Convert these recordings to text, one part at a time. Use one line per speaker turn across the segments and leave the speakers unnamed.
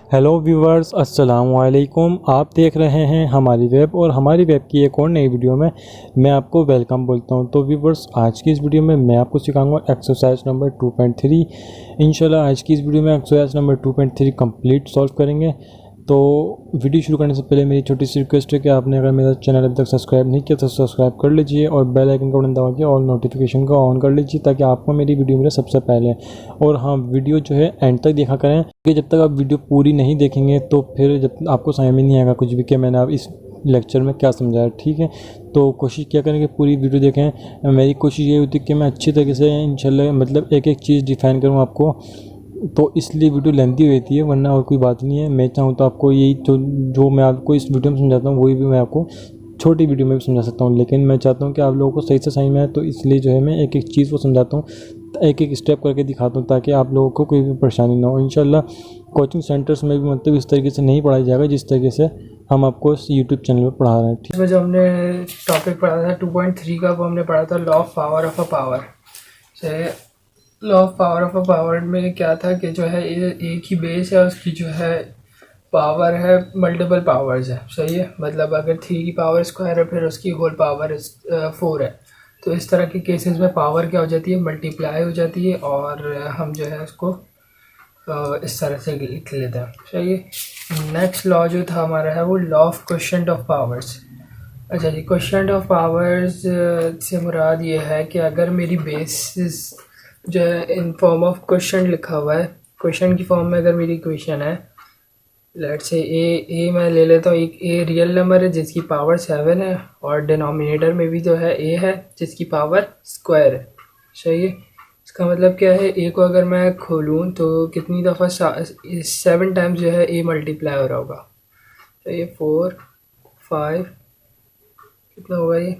Hello viewers, अस्सलाम वालेकुम। आप देख रहे हैं हमारी वेब और हमारी वेब की एक और नई वीडियो में मैं आपको वेलकम बोलता हूं। तो व्यूवर्स, आज की इस वीडियो में मैं आपको सिखाऊंगा एक्सरसाइज नंबर 2.3। इंशाल्लाह आज की इस वीडियो में एक्सरसाइज नंबर 2.3 कंप्लीट सॉल्व करेंगे। तो वीडियो शुरू करने से पहले मेरी छोटी सी रिक्वेस्ट है कि आपने अगर मेरा चैनल अभी तक सब्सक्राइब नहीं किया तो सब्सक्राइब कर लीजिए और बेल आइकन का बटन दबा के ऑल नोटिफिकेशन को ऑन कर लीजिए ताकि आपको मेरी वीडियो मिले सबसे पहले। और हाँ, वीडियो जो है एंड तक देखा करें कि जब तक आप वीडियो पूरी नहीं देखेंगे तो फिर जब आपको समझ में नहीं आएगा कुछ भी कि मैंने आप इस लेक्चर में क्या समझाया। ठीक है, तो कोशिश क्या करें कि पूरी वीडियो देखें। मेरी कोशिश ये होती है कि मैं अच्छी तरीके से इंशाल्लाह मतलब एक एक चीज़ डिफ़ाइन करूँ आपको, तो इसलिए वीडियो लेंथी रहती है, वरना और कोई बात नहीं है। मैं चाहूँ तो आपको यही जो मैं आपको इस वीडियो में समझाता हूँ वही भी मैं आपको छोटी वीडियो में भी समझा सकता हूँ, लेकिन मैं चाहता हूँ कि आप लोगों को सही से समझ में आए, तो इसलिए जो है मैं एक एक चीज़ को समझाता हूँ, एक एक स्टेप करके दिखाता हूँ ताकि आप लोगों को कोई भी परेशानी ना हो। इंशाल्लाह कोचिंग सेंटर्स में भी मतलब इस तरीके से नहीं पढ़ाया जाएगा जिस तरीके से हम आपको इस यूट्यूब चैनल पर पढ़ा रहे हैं।
इसमें जो हमने टॉपिक पढ़ा था 2.3 का, वो हमने पढ़ा था law of power of a power से। Law of power of a power में क्या था कि जो है एक ही बेस है, उसकी जो है पावर है मल्टीपल पावर्स है। सही है, मतलब अगर 3 की पावर स्क्वायर है फिर उसकी होल पावर 4 है, तो इस तरह के केसेस में पावर क्या हो जाती है, मल्टीप्लाई हो जाती है और हम जो है उसको इस तरह से लिख लेते हैं। सही है। नेक्स्ट लॉ जो था हमारा है वो law of quotient of powers. अच्छा जी, क्वोशिएंट ऑफ पावर्स से मुराद ये है कि अगर मेरी बेसिस जो है इन फॉर्म ऑफ क्वोशिएंट लिखा हुआ है, क्वोशिएंट की फॉर्म में अगर मेरी इक्वेशन है, लेट से ए मैं ले लेता हूँ। एक ए रियल नंबर है जिसकी पावर 7 है और डिनोमिनेटर में भी जो है ए है जिसकी पावर स्क्वायर है। सही है। इसका मतलब क्या है, ए को अगर मैं खोलूँ तो कितनी दफ़ा 7 टाइम्स जो है ए मल्टीप्लाई हो रहा होगा। तो ये 4 5 कितना होगा, ये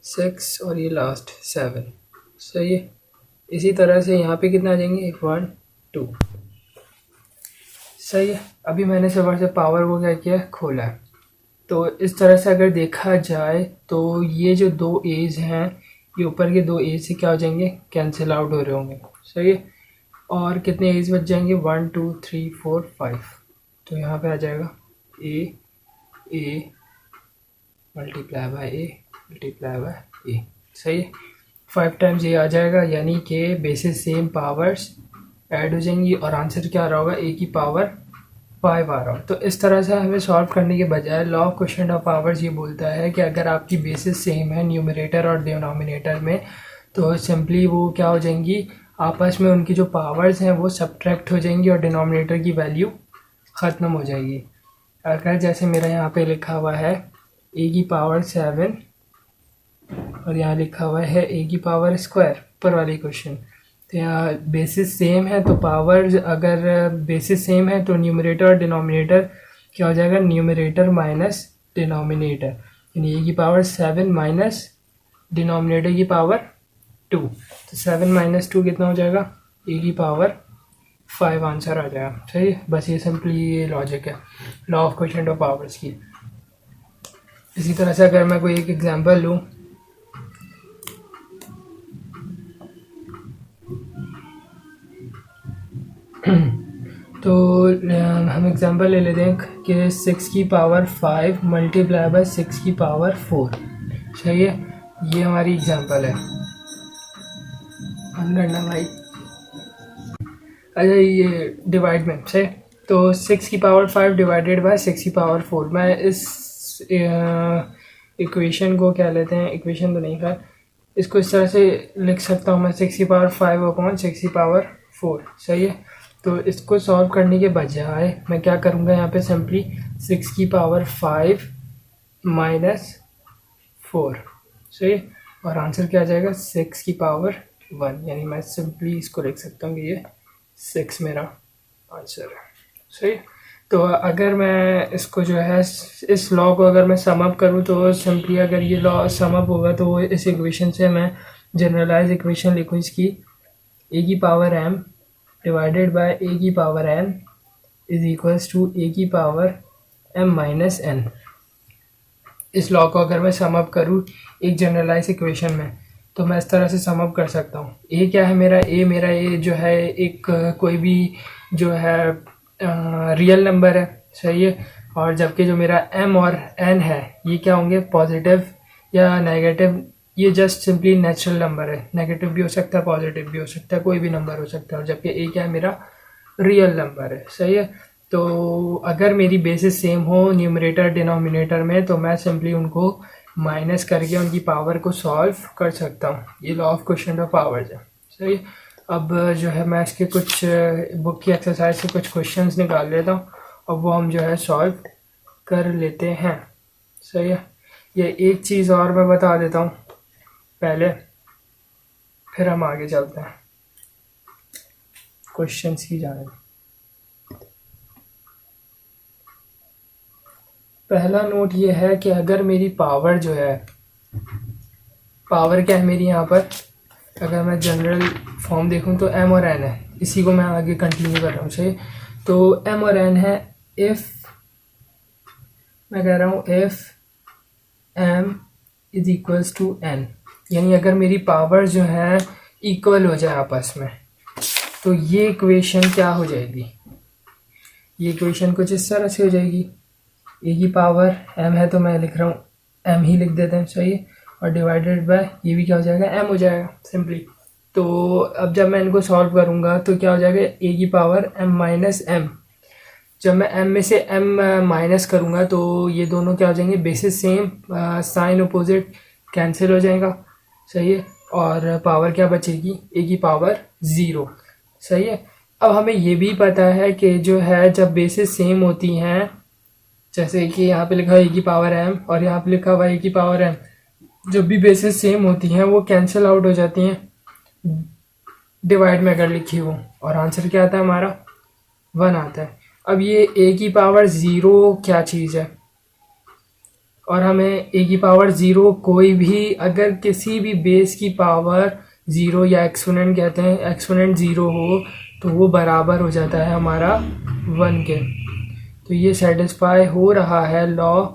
6 और ये लास्ट 7। सही है। इसी तरह से यहाँ पे कितना आ जाएंगे, 1 2। सही है। अभी मैंने सबर से पावर को क्या किया, खोला है। तो इस तरह से अगर देखा जाए तो ये जो दो एज हैं, ये ऊपर के दो एज से क्या हो जाएंगे, कैंसिल आउट हो रहे होंगे। सही है। और कितने एज बच जाएंगे, 1 2 3 4 5। तो यहाँ पे आ जाएगा a multiply by a multiply by a. सही है। 5 टाइम्स ये आ जाएगा, यानी कि बेसिस सेम पावर्स ऐड हो जाएंगी और आंसर क्या आ रहा होगा, ए की पावर 5 आ रहा हो। तो इस तरह से हमें सॉल्व करने के बजाय law of quotient of powers ये बोलता है कि अगर आपकी बेसिस सेम है न्यूमरेटर और डिनोमिनेटर में, तो सिंपली वो क्या हो जाएंगी, आपस में उनकी जो पावर्स हैं वो सब्ट्रैक्ट हो जाएंगी और डिनोमिनेटर की वैल्यू ख़त्म हो जाएगी। अगर जैसे मेरा यहाँ पे लिखा हुआ है ए की पावर 7 और यहाँ लिखा हुआ है ए की पावर स्क्वायर, ऊपर वाली क्वेश्चन, तो यहाँ बेसिस सेम है तो पावर, अगर बेसिस सेम है तो न्यूमरेटर और डिनोमिनेटर क्या हो जाएगा, न्यूमरेटर माइनस डिनोमिनेटर, यानी ए की पावर 7 माइनस डिनोमिनेटर की पावर 2। तो 7 माइनस 2 कितना हो जाएगा, ए की पावर 5 आंसर आ जाएगा। सही है। बस ये सिंपली ये लॉजिक है law of quotient of powers की। इसी तरह से अगर मैं कोई एक एग्जांपल लूँ, तो हम एग्जांपल ले लेते हैं कि 6 की पावर 5 मल्टीप्लाई बाय 6 की पावर 4। सही है। ये हमारी एग्जांपल है। करना भाई। अच्छा, ये डिवाइड में से, तो 6 की पावर 5 डिवाइडेड बाय 6 की पावर 4, मैं इस इक्वेशन को क्या लेते हैं, इक्वेशन तो नहीं था, इसको इस तरह से लिख सकता हूँ मैं, 6 की पावर 5 अपॉन 6 की पावर 4। सही है। तो इसको सॉल्व करने के बजाय मैं क्या करूँगा, यहाँ पे सिंपली 6 की पावर 5 माइनस 4। सही है। और आंसर क्या आ जाएगा, 6 की पावर 1, यानी मैं सिंपली इसको लिख सकता हूँ कि ये 6 मेरा आंसर है। सही। तो अगर मैं इसको जो है इस लॉ को अगर मैं सम अप करूँ तो सिंपली अगर ये लॉ सम अप होगा तो इस इक्वेशन से मैं जनरलाइज इक्वेशन लिखूँ इसकी, ए की power m divided by a की power n is equals to a की पावर m माइनस n। इस लॉ को अगर मैं सम अप करूँ एक जनरलाइज इक्वेशन में तो मैं इस तरह से सम अप कर सकता हूँ। ए क्या है मेरा, ए जो है एक कोई भी जो है रियल नंबर है, सही है। और जबकि जो मेरा m और n है ये क्या होंगे, पॉजिटिव या नेगेटिव। ये जस्ट सिंपली नेचुरल नंबर है, नेगेटिव भी हो सकता है पॉजिटिव भी हो सकता है, कोई भी नंबर हो सकता है। और जबकि a क्या है, मेरा रियल नंबर है, सही है। तो अगर मेरी बेसिस सेम हो न्यूमरेटर डिनोमिनेटर में, तो मैं सिंपली उनको माइनस करके उनकी पावर को सॉल्व कर सकता हूँ। ये law of question of powers है, सही है। अब जो है मैं इसके कुछ बुक की एक्सरसाइज से कुछ क्वेश्चंस निकाल लेता हूँ और वो हम जो है सॉल्व कर लेते हैं, सही है। ये एक चीज़ और मैं बता देता हूँ पहले, फिर हम आगे चलते हैं क्वेश्चंस की जाने। पहला नोट ये है कि अगर मेरी पावर जो है, पावर क्या है मेरी यहाँ पर, अगर मैं जनरल फॉर्म देखूँ तो m और n है, इसी को मैं आगे कंटिन्यू कर रहा हूँ, सही। तो m और n है, इफ़ मैं कह रहा हूँ if m is equals to n, यानी अगर मेरी पावर जो है इक्वल हो जाए आपस में, तो ये इक्वेशन क्या हो जाएगी, ये इक्वेशन कुछ इस तरह से हो जाएगी। a की पावर m है तो मैं लिख रहा हूँ m ही लिख देते हैं, सही है। और डिवाइडेड बाय ये भी क्या हो जाएगा, m हो जाएगा सिंपली। तो अब जब मैं इनको सॉल्व करूँगा तो क्या हो जाएगा, a की पावर m माइनस m। जब मैं m में से m माइनस करूँगा तो ये दोनों क्या हो जाएंगे, basis same, sign opposite cancel हो जाएगा, सही है। और पावर क्या बचेगी, a की पावर 0, सही है। अब हमें ये भी पता है कि जो है जब बेसिस सेम होती हैं, जैसे कि यहाँ पे लिखा है a की पावर m और यहाँ पे लिखा हुआ a की पावर m, जब भी बेसिस सेम होती हैं वो कैंसिल आउट हो जाती हैं डिवाइड में अगर लिखी हो, और आंसर क्या आता है हमारा 1 आता है। अब ये a की पावर 0 क्या चीज़ है, और हमें a की पावर 0 कोई भी अगर किसी भी बेस की पावर 0 या एक्सपोनेंट कहते हैं, एक्सपोनेंट 0 हो तो वो बराबर हो जाता है हमारा 1 के। तो ये सेटिस्फाई हो रहा है लॉ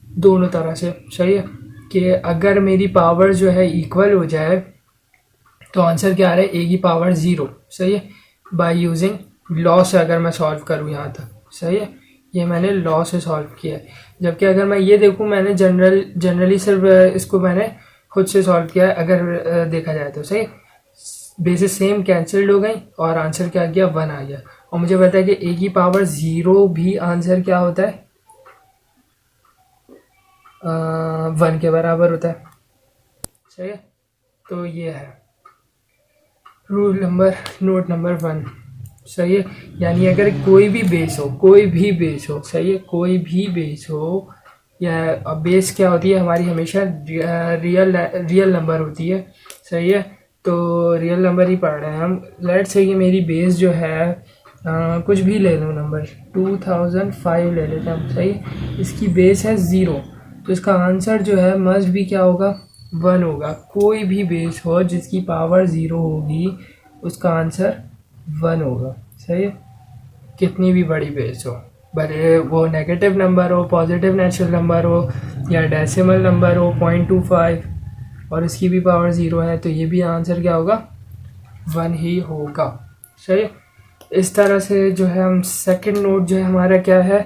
दोनों तरह से, सही है, कि अगर मेरी पावर जो है इक्वल हो जाए तो आंसर क्या आ रहा है, a की पावर 0, सही है। बाय यूजिंग लॉ से अगर मैं सॉल्व करूँ यहाँ तक, सही है, ये मैंने लॉ से सॉल्व किया है। जबकि अगर मैं ये देखूँ, मैंने जनरली सिर्फ इसको मैंने खुद से सॉल्व किया है, अगर देखा जाए तो, सही। बेसिस सेम कैंसिल्ड हो गई और आंसर क्या आ गया, 1 आ गया। और मुझे पता है कि a की पावर 0 भी आंसर क्या होता है, 1 के बराबर होता है, सही है। तो ये है रूल नंबर, नोट नंबर 1, सही है। यानी अगर कोई भी बेस हो, कोई भी बेस हो, सही है, कोई भी बेस हो, या बेस क्या होती है हमारी, हमेशा रियल नंबर होती है, सही है। तो रियल नंबर ही पढ़ रहे हैं हम। लेट्स से कि मेरी बेस जो है कुछ भी ले लो नंबर, 2005 ले लेते हैं हम, सही। इसकी बेस है 0, तो इसका आंसर जो है मस्ट भी क्या होगा, 1 होगा। कोई भी बेस हो जिसकी पावर 0 होगी उसका आंसर 1 होगा, सही है। कितनी भी बड़ी बेस हो, भले वो नेगेटिव नंबर हो, पॉजिटिव नेचुरल नंबर हो, या डेसिमल नंबर हो 0.25 और इसकी भी पावर 0 है, तो ये भी आंसर क्या होगा, 1 ही होगा, सही। इस तरह से जो है हम सेकंड नोट जो है हमारा क्या है,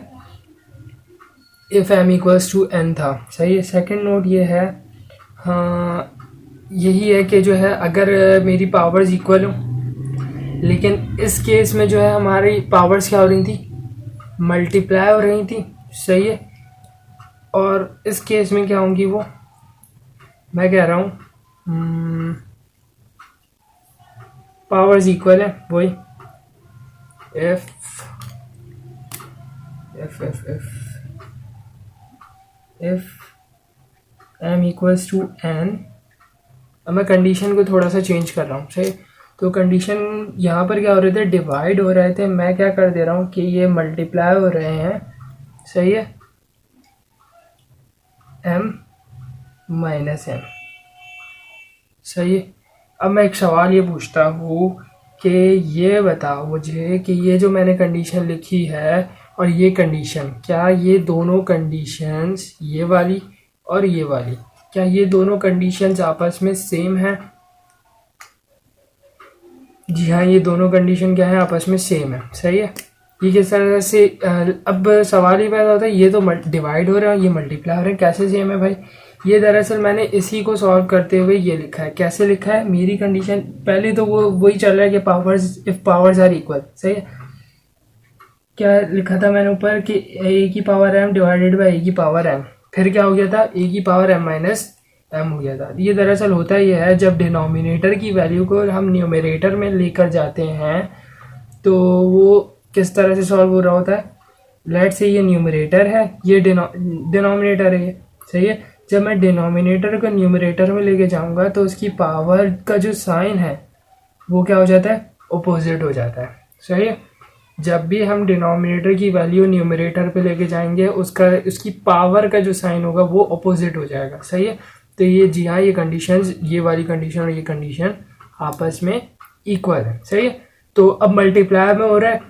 if m equals to n था, सही है। सेकंड नोट ये है, हाँ यही है कि जो है अगर मेरी पावर्स इक्वल हो, लेकिन इस केस में जो है हमारी पावर्स क्या हो रही थी, मल्टीप्लाई हो रही थी, सही है। और इस केस में क्या होंगी वो, मैं कह रहा हूँ पावर्स इक्वल है, वही F F F F F M equals to N. अब मैं कंडीशन को थोड़ा सा चेंज कर रहा हूँ, सही। तो कंडीशन यहाँ पर क्या हो रहे थे, डिवाइड हो रहे थे, मैं क्या कर दे रहा हूँ कि ये मल्टीप्लाई हो रहे हैं, सही है, m माइनस m, सही है। अब मैं एक सवाल ये पूछता हूँ कि ये बताओ मुझे कि ये जो मैंने कंडीशन लिखी है और ये कंडीशन, क्या ये दोनों कंडीशंस, ये वाली और ये वाली, क्या ये दोनों कंडीशंस आपस में सेम हैं? जी हाँ, ये दोनों कंडीशन क्या है, आपस में सेम है, सही है। ये किस तरह से अब सवाल ही पैदा होता है, ये तो डिवाइड हो रहा है, ये मल्टीप्लाई हो रहा है, कैसे सेम है भाई। ये दरअसल मैंने इसी को सॉल्व करते हुए ये लिखा है। कैसे लिखा है, मेरी कंडीशन पहले तो वो वही चल रहा है कि powers, if powers are equal, सही है। क्या लिखा था मैंने ऊपर कि ए की पावर m डिवाइडेड बाई ए की पावर m, फिर क्या हो गया था, ए की पावर m माइनस m हो गया था। ये दरअसल होता ही है, जब डिनोमिनेटर की वैल्यू को हम न्यूमरेटर में लेकर जाते हैं तो वो किस तरह से सॉल्व हो रहा होता है। लेट से ये न्यूमरेटर है, ये डिनोमिनेटर है, सही है। जब मैं डिनोमिनेटर को न्यूमरेटर में लेके जाऊंगा तो उसकी पावर का जो साइन है वो क्या हो जाता है, अपोजिट हो जाता है, सही है। जब भी हम डिनोमिनेटर की वैल्यू न्यूमरेटर पे लेके जाएंगे उसकी पावर का जो साइन होगा वो अपोजिट हो जाएगा, सही है। तो ये जी हाँ, ये कंडीशंस, ये वाली कंडीशन और ये कंडीशन आपस में इक्वल है, सही है। तो अब मल्टीप्लाई में हो रहा है।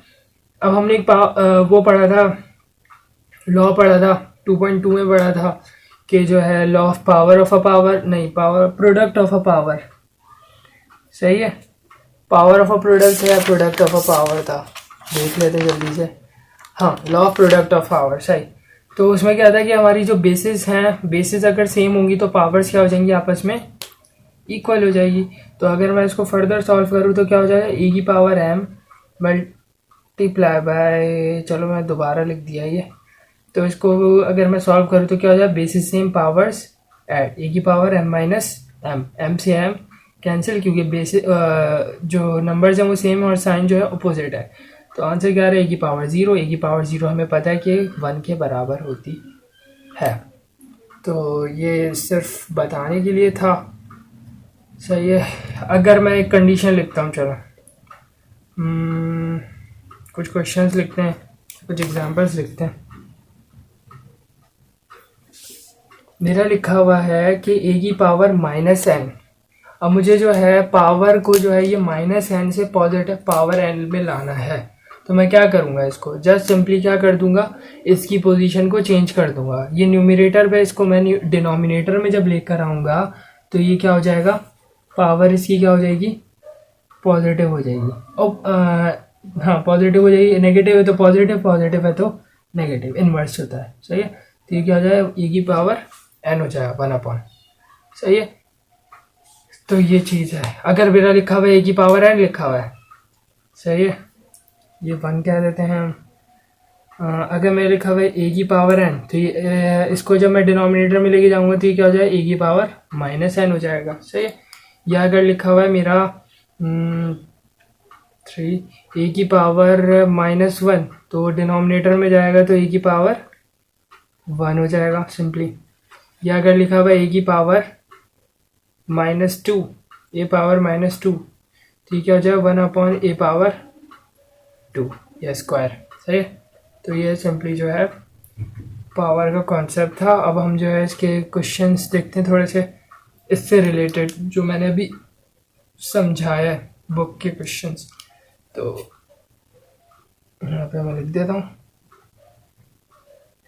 अब हमने एक वो पढ़ा था, लॉ पढ़ा था 2.2 में पढ़ा था कि जो है law of power of a power, नहीं power product of a power, सही है। पावर ऑफ अ प्रोडक्ट है, प्रोडक्ट ऑफ अ पावर था, देख लेते जल्दी से। हाँ, law of product of power, सही। तो उसमें क्या था कि हमारी जो बेसिस हैं, बेसिस अगर सेम होंगी तो पावर्स क्या हो जाएंगी, आपस में इक्वल हो जाएगी। तो अगर मैं इसको फर्दर सॉल्व करूँ तो क्या हो जाएगा, ए की पावर m मल्टीप्लाई बाय, चलो मैं दोबारा लिख दिया ये। तो इसको अगर मैं सॉल्व करूँ तो क्या हो जाएगा, बेसिस सेम पावर्स एड ए की पावर m माइनस m से m कैंसिल, क्योंकि बेसिस जो नंबर्स हैं वो सेम है और साइन जो है अपोजिट है। तो आंसर क्या है, ए की पावर 0। ए की पावर 0 हमें पता है कि 1 के बराबर होती है। तो ये सिर्फ बताने के लिए था, सही है। अगर मैं एक कंडीशन लिखता हूँ, चलो कुछ क्वेश्चंस लिखते हैं, कुछ एग्जांपल्स लिखते हैं। मेरा लिखा हुआ है कि ए की पावर माइनस एन। अब मुझे जो है पावर को जो है ये माइनस एन से पॉजिटिव पावर एन में लाना है। तो मैं क्या करूँगा, इसको जस्ट सिंपली क्या कर दूंगा, इसकी पोजीशन को चेंज कर दूंगा। ये न्यूमरेटर पे, इसको मैं डिनोमिनेटर में जब लेकर आऊँगा तो ये क्या हो जाएगा, पावर इसकी क्या हो जाएगी, पॉजिटिव हो जाएगी। और हाँ, पॉजिटिव हो जाएगी। नेगेटिव है तो पॉजिटिव, पॉजिटिव है तो नेगेटिव, इनवर्स होता है, सही है। तो ये क्या हो जाएगा, ए की पावर एन हो जाएगा 1/, सही है। तो ये चीज़ है। अगर मेरा लिखा हुआ है ए की पावर एन लिखा हुआ है, सही है, ये 1 कह देते हैं हम। अगर मेरा लिखा हुआ है ए की पावर एन, तो ये इसको जब मैं डिनोमिनेटर में लेके जाऊंगा तो ये क्या हो जाएगा, ए की पावर माइनस एन हो जाएगा, सही है। या अगर लिखा हुआ है मेरा 3 ए की पावर -1, तो डिनोमिनेटर में जाएगा तो ए की पावर 1 हो जाएगा सिंपली। या अगर लिखा हुआ है ए की पावर -2, ए पावर -2, तो क्या हो जाएगा 1/a पावर 2 या स्क्वायर, सही है। तो ये सिंपली जो है पावर का कॉन्सेप्ट था। अब हम जो है इसके क्वेश्चंस देखते हैं थोड़े से इससे रिलेटेड, जो मैंने अभी समझाया है बुक के क्वेश्चंस। तो यहाँ पे मैं लिख देता हूँ,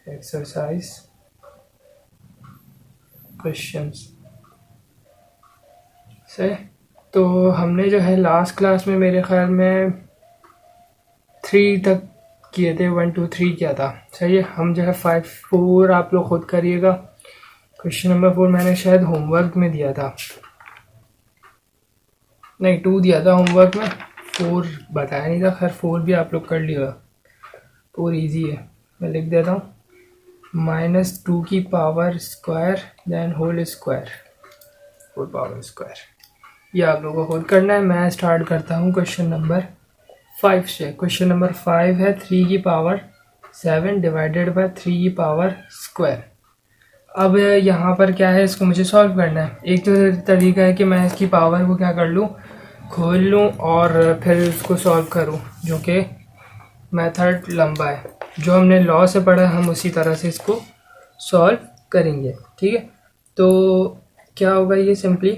एक्सरसाइज क्वेश्चंस से। तो हमने जो है लास्ट क्लास में मेरे ख्याल में 3 तक किए थे, 1 2 3 किया था, सही है। हम जो है 5 4 आप लोग खुद करिएगा। क्वेश्चन नंबर 4 मैंने शायद होमवर्क में दिया था, नहीं 2 दिया था होमवर्क में, 4 बताया नहीं था। खैर 4 भी आप लोग कर लिएगा, 4 इजी है। मैं लिख देता हूँ, -2 की power square then whole square, whole power square. ये आप लोगों को खुद करना है। मैं स्टार्ट करता हूँ क्वेश्चन नंबर 5 से। क्वेश्चन नंबर 5 है 3 की पावर 7 डिवाइडेड बाय 3 की पावर स्क्वायर। अब यहाँ पर क्या है, इसको मुझे सॉल्व करना है। एक तो तरीका है कि मैं इसकी पावर को क्या कर लूँ, खोल लूँ और फिर उसको सॉल्व करूँ, जो कि मेथड लंबा है। जो हमने लॉ से पढ़ा हम उसी तरह से इसको सॉल्व करेंगे, ठीक है। तो क्या होगा, ये सिंपली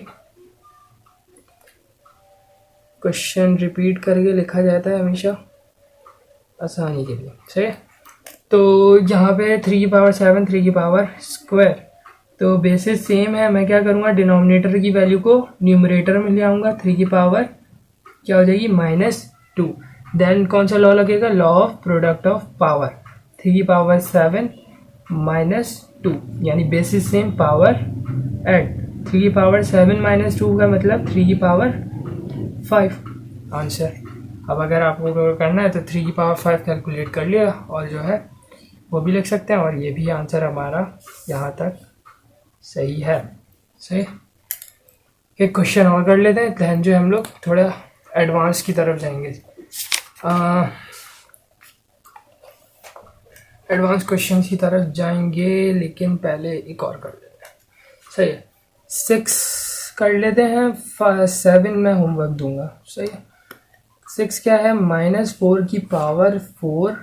क्वेश्चन रिपीट करके लिखा जाता है हमेशा आसानी के लिए, सही है। तो यहाँ पे 3 की पावर 7 3 की पावर स्क्वायर, तो बेसिस सेम है। मैं क्या करूँगा, डिनोमिनेटर की वैल्यू को न्यूमरेटर में ले आऊँगा। 3 की पावर क्या हो जाएगी -2। देन कौन सा लॉ लगेगा, law of product of power, 3⁻7 - 2 यानी बेसिस सेम पावर एड 3⁻7 - 2 का मतलब 3⁵ आंसर। अब अगर आपको करना है तो 3⁵ कैलकुलेट कर लिया और जो है वो भी लिख सकते हैं, और ये भी आंसर हमारा यहाँ तक सही है। सही, एक क्वेश्चन और कर लेते हैं, दैन जो हम लोग थोड़ा एडवांस की तरफ जाएंगे। एडवांस क्वेश्चन की तरफ जाएंगे, लेकिन पहले एक और कर लेते हैं। सही है, 6 कर लेते हैं, 7 मैं होमवर्क दूंगा। सही है, 6 क्या है, -4 की power 4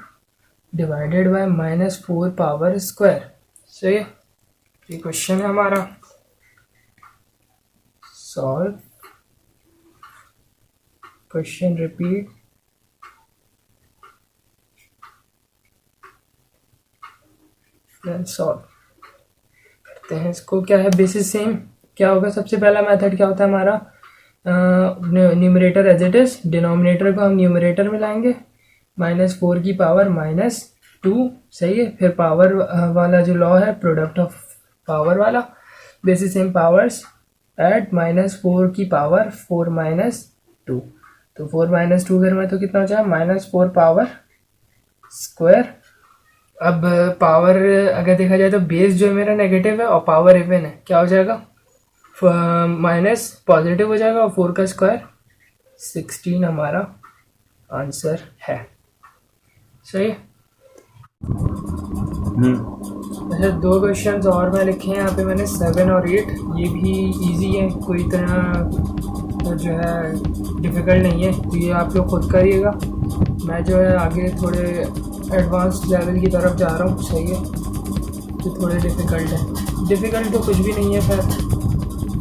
divided by -4 power square. सही है, ये क्वेश्चन है हमारा। Solve question, repeat, then solve करते हैं इसको। क्या है, बेसिस सेम क्या होगा, सबसे पहला मेथड क्या होता है हमारा, numerator as it is, denominator को हम न्यूमरेटर में लाएंगे, -4 की पावर -2। सही है, फिर पावर वाला जो लॉ है प्रोडक्ट ऑफ पावर वाला, बेसिस सेम पावर्स एट -4 की पावर 4 - 2, तो 4 - 2 घर में तो कितना हो जाएगा, -4 पावर स्क्वायर। अब पावर अगर देखा जाए तो बेस जो है मेरा नेगेटिव है और पावर इवन है, क्या हो जाएगा, माइनस पॉजिटिव हो जाएगा, और 4 का स्क्वायर 16 हमारा आंसर है। सही। अच्छा, 2 क्वेश्चन और मैं लिखे हैं यहाँ पे मैंने, 7 और 8, ये भी इजी है, कोई इतना तो जो है डिफ़िकल्ट नहीं है, तो ये आप लोग खुद करिएगा। मैं जो है आगे थोड़े एडवांस लेवल की तरफ जा रहा हूँ। सही है, तो थोड़े डिफ़िकल्ट है, डिफ़िकल्ट तो कुछ भी नहीं है, फिर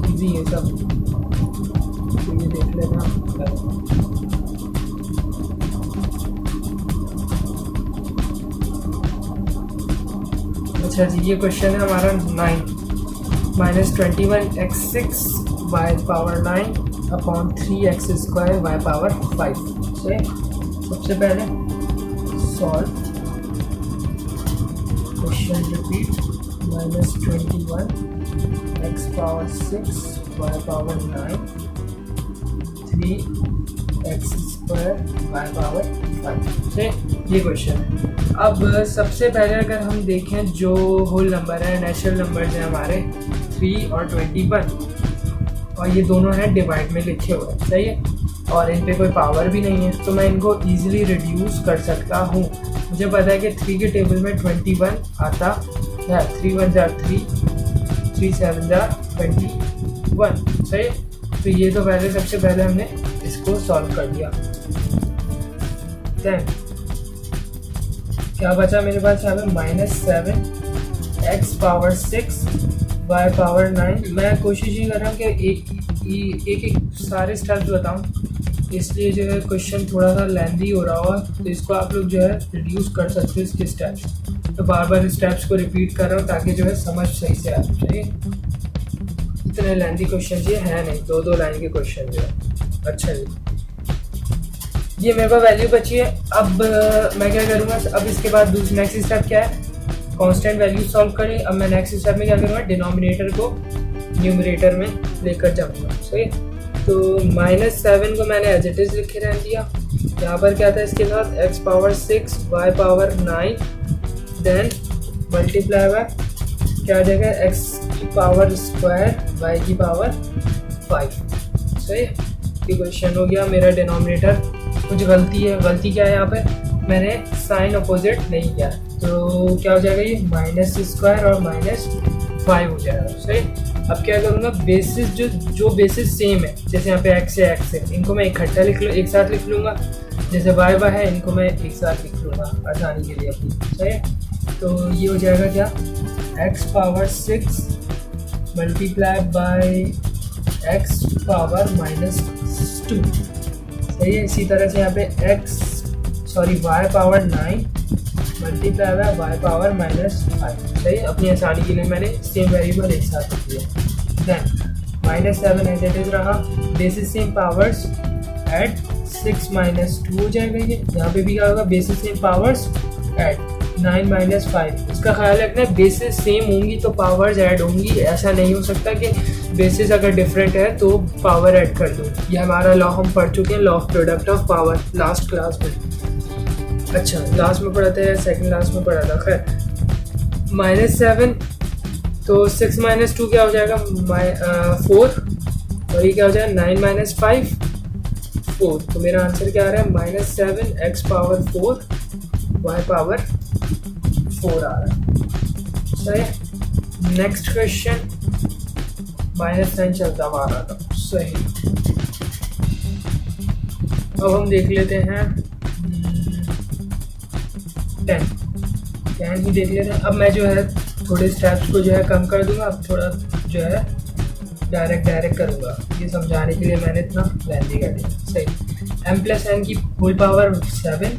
इजी है सब, तो ये देख लेना। अच्छा जी, ये क्वेश्चन है हमारा 9, -21x6 y power 9 upon 3x² y power 5 से सबसे पहले solve question, repeat, -21 x power 6 y power 9 3x² y power 5 से ये क्वेश्चन है। अब सबसे पहले अगर हम देखें जो होल नंबर है, नेचुरल नंबर है हमारे 3 और 21, और ये दोनों हैं डिवाइड में लिखे हुए हैं। सही है, और इन पे कोई पावर भी नहीं है, तो मैं इनको इजीली रिड्यूस कर सकता हूँ। मुझे पता है कि 3 के टेबल में 21 आता है, 3 1 जार 3, 3 7 जार 21। सही, तो ये तो पहले सबसे पहले हमने इसको सॉल्व कर दिया। देन क्या बचा मेरे पास यहाँ पे, -7 x पावर 6 y पावर 9। मैं कोशिश ही कर रहा हूँ कि एक सारे स्टेप्स बताऊँ, इसलिए जो है क्वेश्चन थोड़ा सा लेंदी हो रहा होगा, तो इसको आप लोग जो है रिड्यूस कर सकते हो इसके स्टेप्स। तो बार बार स्टेप्स को रिपीट कर रहा हूँ ताकि जो है समझ सही से आ जाए। इतने लेंदी क्वेश्चन ये है नहीं, 2-2 लाइन के क्वेश्चन जो है। अच्छा जी, ये मेरे पास वैल्यू बची है। अब मैं क्या करूँगा, अब इसके बाद नेक्स्ट स्टेप क्या है, कांस्टेंट वैल्यू सॉल्व करें। अब मैं नेक्स्ट स्टेप में क्या करूँगा, डिनोमिनेटर को न्यूमरेटर में लेकर जाऊँगा। सही, तो -7 को मैंने एज इट इज लिखे रहने दिया। यहाँ पर क्या था इसके साथ, x power 6 y power 9, then multiply by क्या आ जाएगा, x की पावर स्क्वायर y की पावर 5। सही, ये क्वेश्चन हो गया मेरा। डिनोमिनेटर कुछ गलती है, गलती क्या है यहाँ पे, मैंने साइन अपोजिट नहीं किया, तो क्या हो जाएगा, ये -² और -5 हो जाएगा। सही, अब क्या करूँगा, बेसिस जो बेसिस सेम है, जैसे यहाँ पे x है, इनको मैं इकट्ठा एक साथ लिख लूँगा, जैसे y है इनको मैं एक साथ लिख लूँगा आसानी के लिए अपनी। सही, तो ये हो जाएगा क्या, x power 6 multiply by x power -2। सही है, इसी तरह से यहाँ पे y power 9 multiply by y power -5। सही, अपनी आसानी के लिए मैंने सेम वेरिएबल एक साथ लिख दिया। देन -7 एज इट इज रहा, basis same powers add 6 minus 2 हो जाएगा ये। यहाँ पे भी क्या होगा, basis same powers add, 9 minus 5। इसका ख्याल रखना है, बेसिस सेम होंगी तो पावर्स ऐड होंगी, ऐसा नहीं हो सकता कि बेसिस अगर डिफरेंट है तो पावर ऐड कर दो। ये हमारा लॉ हम पढ़ चुके हैं, law of product of power, last class में। अच्छा, लास्ट में पढ़ा था या सेकंड लास्ट में पढ़ा था, खैर। -7 तो 6 माइनस 2 क्या हो जाएगा, 4, और ये क्या हो जाएगा 9 माइनस 5 4। तो मेरा आंसर क्या आ रहा है, -7 x पावर 4 y पावर 4 आ रहा है। सही है। नेक्स्ट क्वेश्चन, -10 चलता आ रहा था, सही। अब हम देख लेते हैं 10 ही देख लेते हैं। अब मैं जो है थोड़े स्टेप्स को जो है कम कर दूंगा, अब थोड़ा जो है डायरेक्ट करूँगा, ये समझाने के लिए मैंने इतना लेंथी कर दिया। सही। m प्लस n की whole power 7,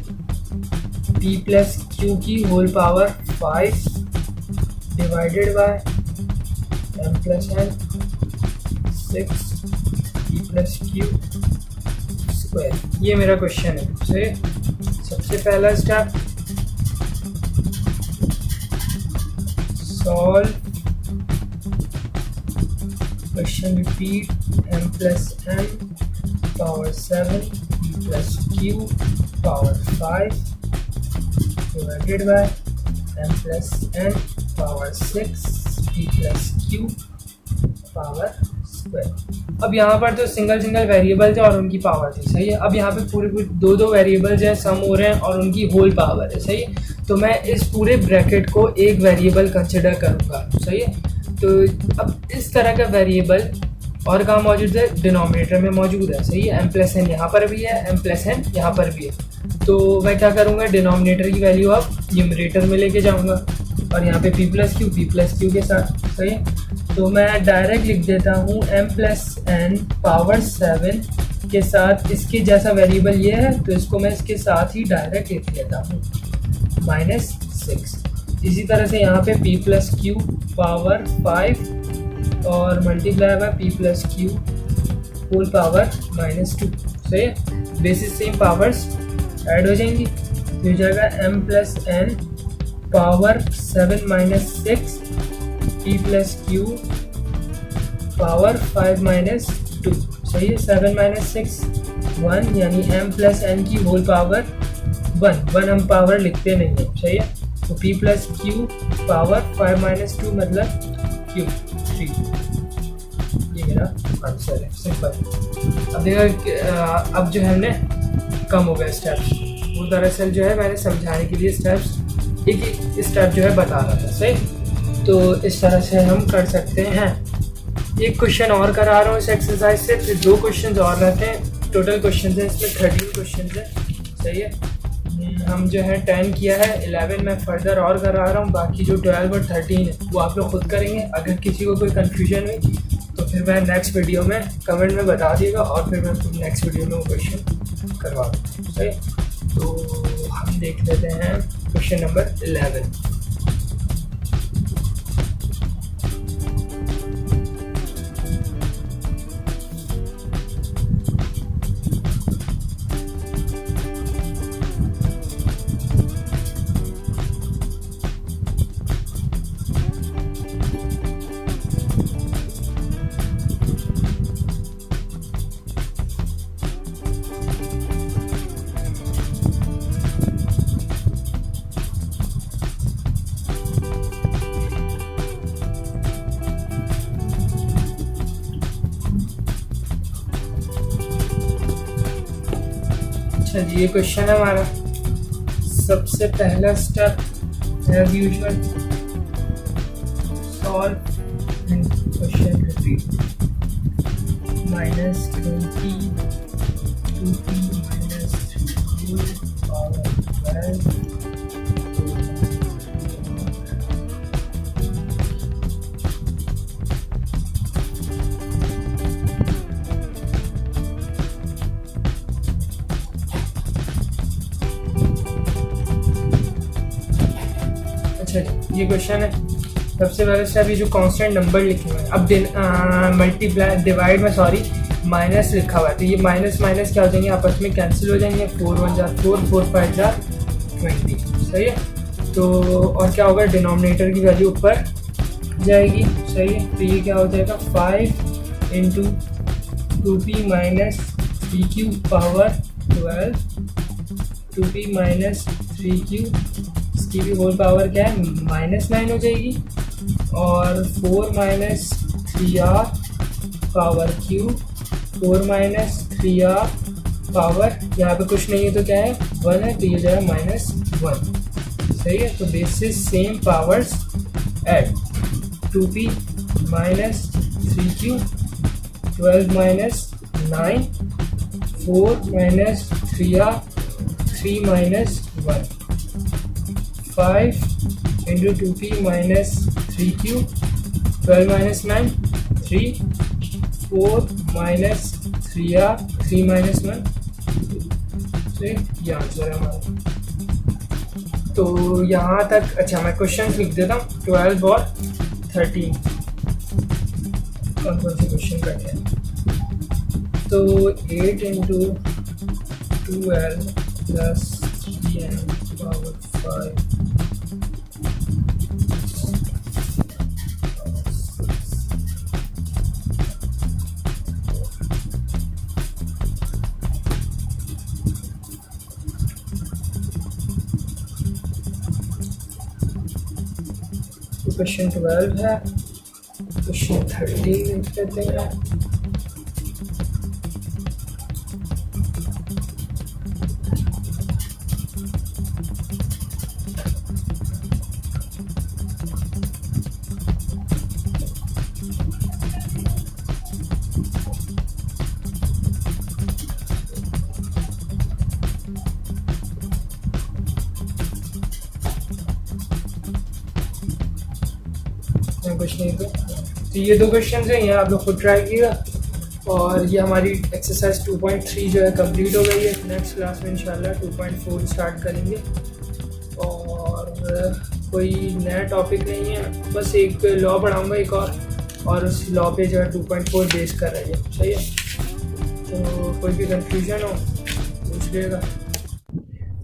p plus q की whole power 5 divided by m plus n 6 p plus q square. ये मेरा क्वेश्चन है। सही। सबसे पहला step, solve question, repeat m plus n power 7 p plus q power 5 divided by m plus n power 6 p plus q power square. अब यहाँ पर तो सिंगल वेरिएबल्स है और उनकी पावर थी। सही है। अब यहाँ पे पूरे दो वेरिएबल्स हैं, सम हो रहे हैं और उनकी होल पावर है। सही है। तो मैं इस पूरे ब्रैकेट को एक वेरिएबल कंसिडर करूँगा। सही है। तो अब इस तरह का वेरिएबल और कहाँ मौजूद है, डिनोमिनेटर में मौजूद है। सही है। m प्लस n यहाँ पर भी है, m प्लस n यहाँ पर भी है। तो मैं क्या करूँगा, डिनोमिनेटर की वैल्यू अब न्यूमरेटर में लेके जाऊँगा और यहाँ पे p प्लस q के साथ। सही है। तो मैं डायरेक्ट लिख देता हूँ m प्लस n पावर 7 के साथ इसके जैसा वेरिएबल ये है, तो इसको मैं इसके साथ ही डायरेक्ट लिख देता हूँ -6। इसी तरह से यहाँ पे p प्लस q पावर 5 और multiply by p plus q whole power -2। सही है। बेसिस सेम पावर्स ऐड हो जाएंगी, तो हो जाएगा m plus n power 7 minus 6 p plus q power 5 minus 2। सही है। 7 माइनस 6 1, यानी m प्लस n की होल पावर 1 हम पावर लिखते नहीं है। सही है। तो p plus q power 5 minus 2 मतलब q 3। ये मेरा आंसर है, सिंपल। अब देखो, अब जो है हमने कम हो गया स्टेप्स, वो दरअसल जो है मैंने समझाने के लिए स्टेप्स एक स्टेप जो है बता रहा था। सही। तो इस तरह से हम कर सकते हैं। एक क्वेश्चन और करा रहा हूँ इस एक्सरसाइज से, फिर 2 क्वेश्चन और रहते हैं। टोटल क्वेश्चन है इसमें 13 क्वेश्चन है। सही है। हम जो है 10 किया है, 11 मैं फर्दर और करा रहा हूँ, बाकी जो 12 और 13 है वो आप लोग खुद करेंगे। अगर किसी को कोई कन्फ्यूजन हुई तो फिर मैं नेक्स्ट वीडियो में कमेंट में बता दिएगा और फिर मैं नेक्स्ट वीडियो में वो क्वेश्चन करवा दूँ। सही। तो हम देख लेते हैं क्वेश्चन नंबर 11। अच्छा जी, ये क्वेश्चन है हमारा। सबसे पहला step as usual, solve question repeat. -20 2p -2 power 12। अच्छा, ये क्वेश्चन है। सबसे पहले स्टेप, ये जो कांस्टेंट नंबर लिखे हुए हैं, अब मल्टीप्लाई डिवाइड में सॉरी माइनस लिखा हुआ है, तो ये माइनस माइनस क्या हो जाएंगे, आपस में कैंसिल हो जाएंगे। 4 1 जार 4, 4 5 जार 20, सही है। तो और क्या होगा, डिनोमिनेटर की वैल्यू ऊपर जाएगी, सही है। तो ये क्या हो जाएगा, 5 into 2p minus 3q power 12, 2p minus 3q, इसकी भी होल पावर क्या है, -9 हो जाएगी। और 4 minus 3r power q, 4 minus 3r power, यहाँ पे कुछ नहीं है तो क्या है, 1 है, तो ये जो है -1, सही है। तो basis same powers add 2p minus 3q, 12 minus 9, 4 minus 3r, 3 minus 1, 5 into 2p minus 3q, 12 minus 9, 3, 4 minus 3r, 3 minus 1, ये आंसर है हमारा। तो यहाँ तक, अच्छा मैं क्वेश्चन लिख देता हूँ, 12 और 13 कौन कौन से क्वेश्चन करते हैं। तो 8 into 12 plus 3n power 5, question 12 है। क्वेश्चन 13 लिख लेते हैं। कुछ नहीं तो ये 2 क्वेश्चन हैं, ये आप लोग खुद ट्राई कीजिएगा। और ये हमारी एक्सरसाइज 2.3 जो है कंप्लीट हो गई है। नेक्स्ट क्लास में इंशाल्लाह 2.4 स्टार्ट करेंगे। और कोई नया टॉपिक नहीं है, बस एक लॉ पढ़ाऊँगा एक और उस लॉ पे जो है 2.4 बेस कर रही है, सही है। तो कोई भी कंफ्यूजन हो पूछ लीजिएगा।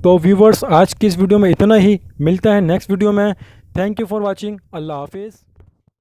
तो व्यूवर्स आज की इस वीडियो में इतना ही, मिलता है नेक्स्ट वीडियो में। Thank you for watching. अल्लाह हाफिज़।